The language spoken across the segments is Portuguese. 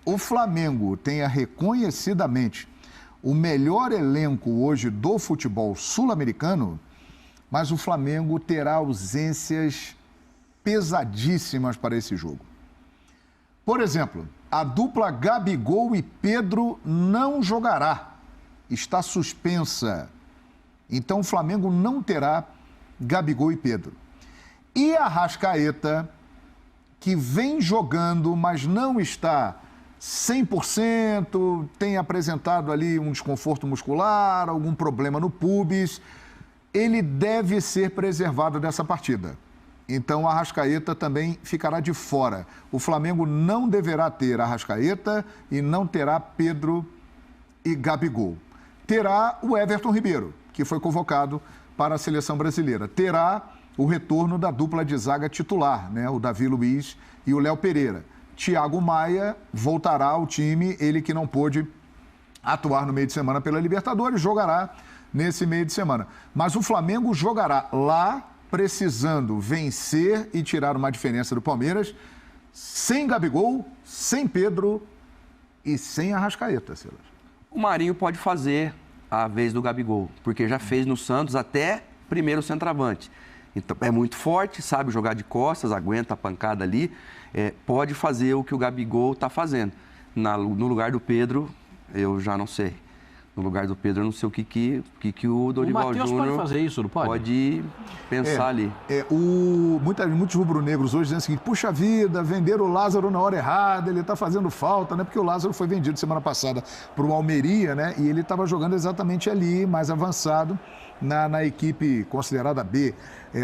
o Flamengo tenha reconhecidamente o melhor elenco hoje do futebol sul-americano, mas o Flamengo terá ausências pesadíssimas para esse jogo. Por exemplo, a dupla Gabigol e Pedro não jogará. Está suspensa. Então o Flamengo não terá Gabigol e Pedro. E a Arrascaeta, que vem jogando, mas não está 100%, tem apresentado ali um desconforto muscular, algum problema no pubis, ele deve ser preservado dessa partida. Então, a Arrascaeta também ficará de fora. O Flamengo não deverá ter Arrascaeta e não terá Pedro e Gabigol. Terá o Everton Ribeiro, que foi convocado para a seleção brasileira. Terá o retorno da dupla de zaga titular, né? O Davi Luiz e o Léo Pereira. Thiago Maia voltará ao time, ele que não pôde atuar no meio de semana pela Libertadores, jogará nesse meio de semana. Mas o Flamengo jogará lá, precisando vencer e tirar uma diferença do Palmeiras, sem Gabigol, sem Pedro e sem Arrascaeta, Silas. O Marinho pode fazer a vez do Gabigol, porque já fez no Santos até primeiro centroavante. Então, é muito forte, sabe jogar de costas, aguenta a pancada ali, pode fazer o que o Gabigol está fazendo. No lugar do Pedro, eu já não sei. No lugar do Pedro, eu não sei o que o Dorival Júnior pode fazer isso, não pode? Pode pensar ali. Muitos rubro-negros hoje dizem o seguinte: puxa vida, venderam o Lázaro na hora errada, ele está fazendo falta, né? Porque o Lázaro foi vendido semana passada para o Almeria, né? E ele estava jogando exatamente ali, mais avançado, na equipe considerada B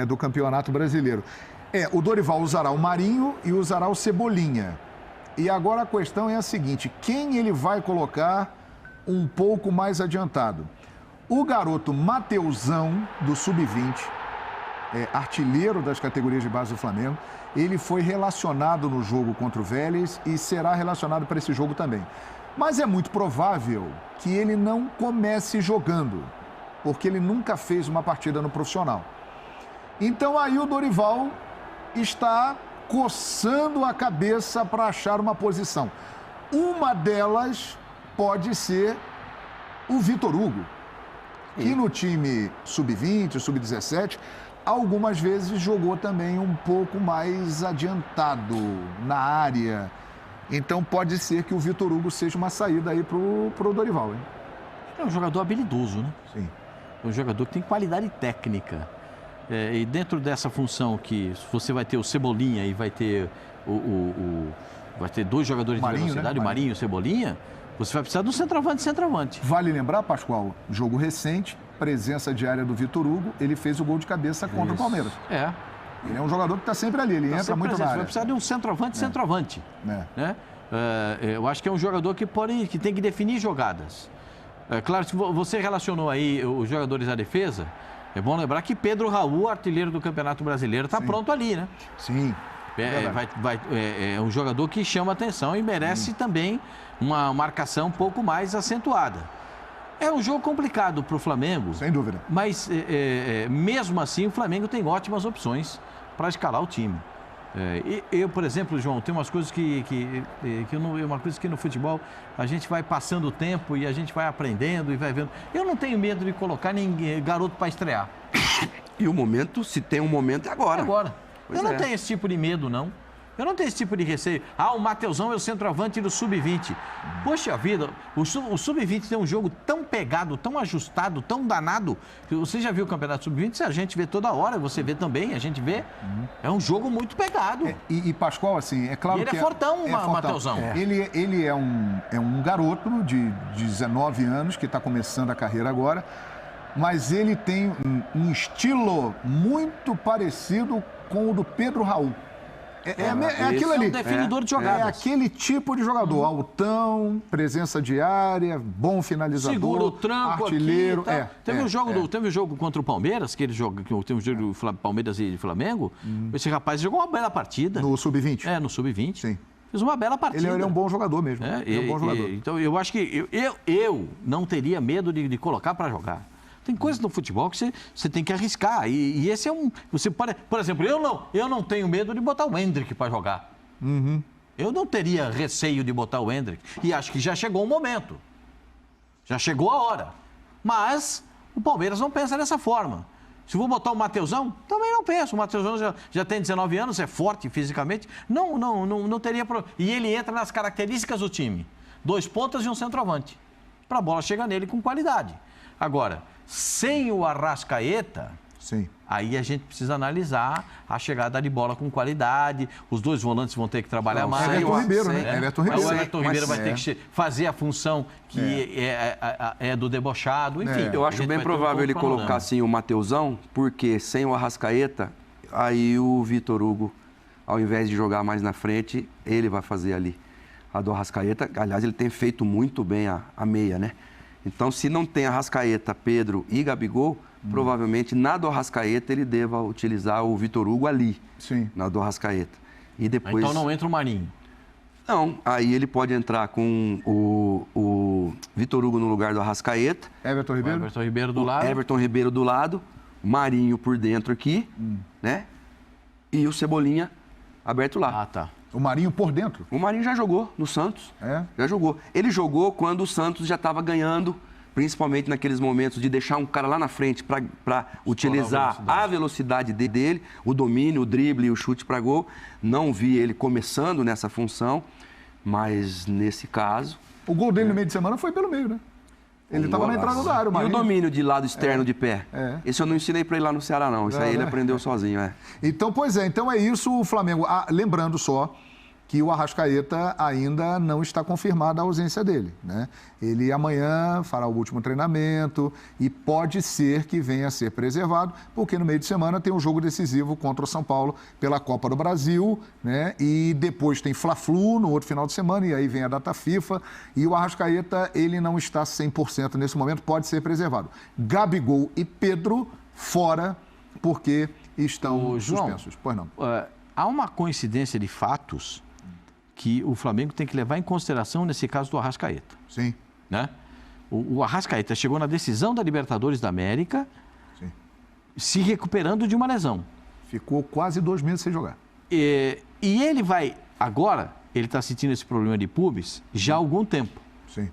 do Campeonato Brasileiro. O Dorival usará o Marinho e usará o Cebolinha. E agora a questão é a seguinte: quem ele vai colocar um pouco mais adiantado? O garoto Mateusão, do Sub-20, artilheiro das categorias de base do Flamengo, ele foi relacionado no jogo contra o Vélez e será relacionado para esse jogo também. Mas é muito provável que ele não comece jogando, porque ele nunca fez uma partida no profissional. Então aí o Dorival está coçando a cabeça para achar uma posição. Uma delas pode ser o Vitor Hugo, que no time sub-20, sub-17, algumas vezes jogou também um pouco mais adiantado na área. Então pode ser que o Vitor Hugo seja uma saída aí pro Dorival, hein? É um jogador habilidoso, né? Sim. É um jogador que tem qualidade técnica. E dentro dessa função que você vai ter o Cebolinha e vai ter vai ter dois jogadores Marinho, de velocidade, né? o Marinho e o Cebolinha, você vai precisar de um centroavante. Vale lembrar, Pascoal, jogo recente, presença diária do Vitor Hugo, ele fez o gol de cabeça contra o Palmeiras. Ele é um jogador que está sempre ali, ele entra muito na área. Vai precisar de um centroavante. Né? Eu acho que é um jogador que tem que definir jogadas. Claro, se você relacionou aí os jogadores da defesa, é bom lembrar que Pedro Raul, artilheiro do Campeonato Brasileiro, está pronto ali, né? Sim. É um jogador que chama atenção e merece também uma marcação um pouco mais acentuada. É um jogo complicado para o Flamengo. Sem dúvida. Mas, mesmo assim, o Flamengo tem ótimas opções para escalar o time. Eu, por exemplo, João, tem umas coisas uma coisa que no futebol a gente vai passando o tempo e a gente vai aprendendo e vai vendo. Eu não tenho medo de colocar ninguém, garoto para estrear. E o momento, se tem um momento, é agora. É agora. Eu não tenho esse tipo de medo, não. Eu não tenho esse tipo de receio. O Mateusão é o centroavante do Sub-20. Poxa vida, o Sub-20 tem um jogo tão pegado, tão ajustado, tão danado. Você já viu o Campeonato Sub-20? A gente vê toda hora, você vê também, a gente vê. É um jogo muito pegado. E Pascoal, assim, é claro que... Ele é fortão, o Mateusão. Ele é um garoto de 19 anos que está começando a carreira agora, mas ele tem um estilo muito parecido com o do Pedro Raul. Aquilo ali. É um definidor de jogadas. É aquele tipo de jogador. Altão, presença diária, bom finalizador. Segura o tranco artilheiro. Aqui, teve um jogo contra o Palmeiras, que ele joga, tem um jogo do Palmeiras e Flamengo. Esse rapaz jogou uma bela partida. No Sub-20? No Sub-20. Sim. Fez uma bela partida. Ele é um bom jogador mesmo. Ele é um bom jogador. Então, eu acho que eu não teria medo de colocar para jogar. Tem coisas no futebol que você tem que arriscar. E esse é um... Você pode, por exemplo, eu não tenho medo de botar o Endrick para jogar. Eu não teria receio de botar o Endrick. E acho que já chegou o momento. Já chegou a hora. Mas o Palmeiras não pensa dessa forma. Se vou botar o Mateusão, também não penso. O Mateusão já tem 19 anos, é forte fisicamente. Não teria problema. E ele entra nas características do time. 2 pontas e um centroavante. Para a bola chegar nele com qualidade. Agora, sem o Arrascaeta, Sim. aí a gente precisa analisar a chegada de bola com qualidade. Os 2 volantes vão ter que trabalhar mais. Everton Ribeiro, né? Everton Ribeiro. O Everton Ribeiro vai ter que fazer a função que é do debochado. Enfim, eu acho bem provável ele colocar assim o Mateusão, porque sem o Arrascaeta, aí o Vitor Hugo, ao invés de jogar mais na frente, ele vai fazer ali a do Arrascaeta. Aliás, ele tem feito muito bem a meia, né? Então, se não tem Arrascaeta, Pedro e Gabigol, provavelmente na do Arrascaeta ele deva utilizar o Vitor Hugo ali. Sim. Na do Arrascaeta. E depois... Então não entra o Marinho. Não, aí ele pode entrar com o Vitor Hugo no lugar do Arrascaeta. Everton Ribeiro? Everton Ribeiro do lado. Everton Ribeiro do lado, Marinho por dentro aqui, né? E o Cebolinha aberto lá. Ah, tá. O Marinho por dentro? O Marinho já jogou no Santos. É? Já jogou. Ele jogou quando o Santos já estava ganhando, principalmente naqueles momentos de deixar um cara lá na frente para utilizar a velocidade dele, o domínio, o drible e o chute para gol. Não vi ele começando nessa função, mas nesse caso... O gol dele no meio de semana foi pelo meio, né? Ele estava na entrada da área, o E o Marinho. domínio de lado externo de pé? Esse eu não ensinei para ele lá no Ceará, não. Isso aí ele aprendeu sozinho, Então, pois é. Então é isso, o Flamengo. Lembrando só que o Arrascaeta ainda não está confirmada a ausência dele, né? Ele amanhã fará o último treinamento e pode ser que venha a ser preservado, porque no meio de semana tem um jogo decisivo contra o São Paulo pela Copa do Brasil, né? E depois tem Fla-Flu no outro final de semana e aí vem a data FIFA e o Arrascaeta, ele não está 100% nesse momento, pode ser preservado. Gabigol e Pedro fora porque estão suspensos. Pois não. Há uma coincidência de fatos que o Flamengo tem que levar em consideração nesse caso do Arrascaeta. Sim. Né? O Arrascaeta chegou na decisão da Libertadores da América, se recuperando de uma lesão. Ficou quase 2 meses sem jogar. E ele vai, agora, ele está sentindo esse problema de pubis já há algum tempo. Sim.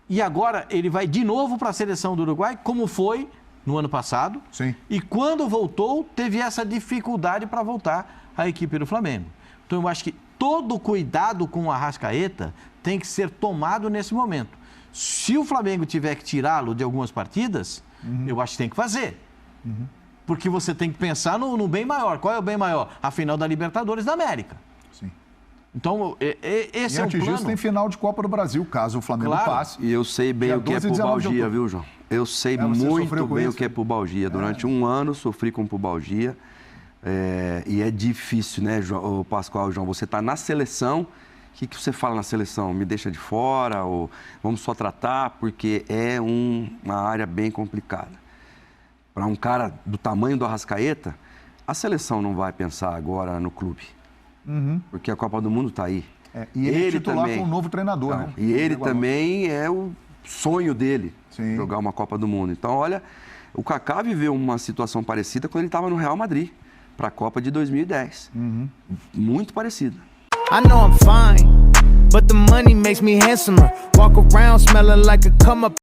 E agora ele vai de novo para a seleção do Uruguai, como foi no ano passado. Sim. E quando voltou, teve essa dificuldade para voltar à equipe do Flamengo. Então eu acho que todo cuidado com o Arrascaeta tem que ser tomado nesse momento. Se o Flamengo tiver que tirá-lo de algumas partidas, eu acho que tem que fazer. Porque você tem que pensar no bem maior. Qual é o bem maior? A final da Libertadores da América. Sim. Então, esse é o plano. E antes disso tem final de Copa do Brasil, caso o Flamengo passe. E eu sei bem o que é pubalgia, viu, João? Eu sei muito bem o que é pubalgia. Durante um ano sofri com pubalgia. E é difícil, né, João, Pascoal, João? Você está na seleção, o que você fala na seleção? Me deixa de fora ou vamos só tratar? Porque é uma área bem complicada. Para um cara do tamanho do Arrascaeta, a seleção não vai pensar agora no clube. Porque a Copa do Mundo está aí. E ele é titular com um novo treinador, né? E ele também é o sonho dele, jogar uma Copa do Mundo. Então, olha, o Kaká viveu uma situação parecida quando ele estava no Real Madrid, para a Copa de 2010. Muito parecida. I know I'm fine, but the money makes me handsomer. Walk around smelling like a come up.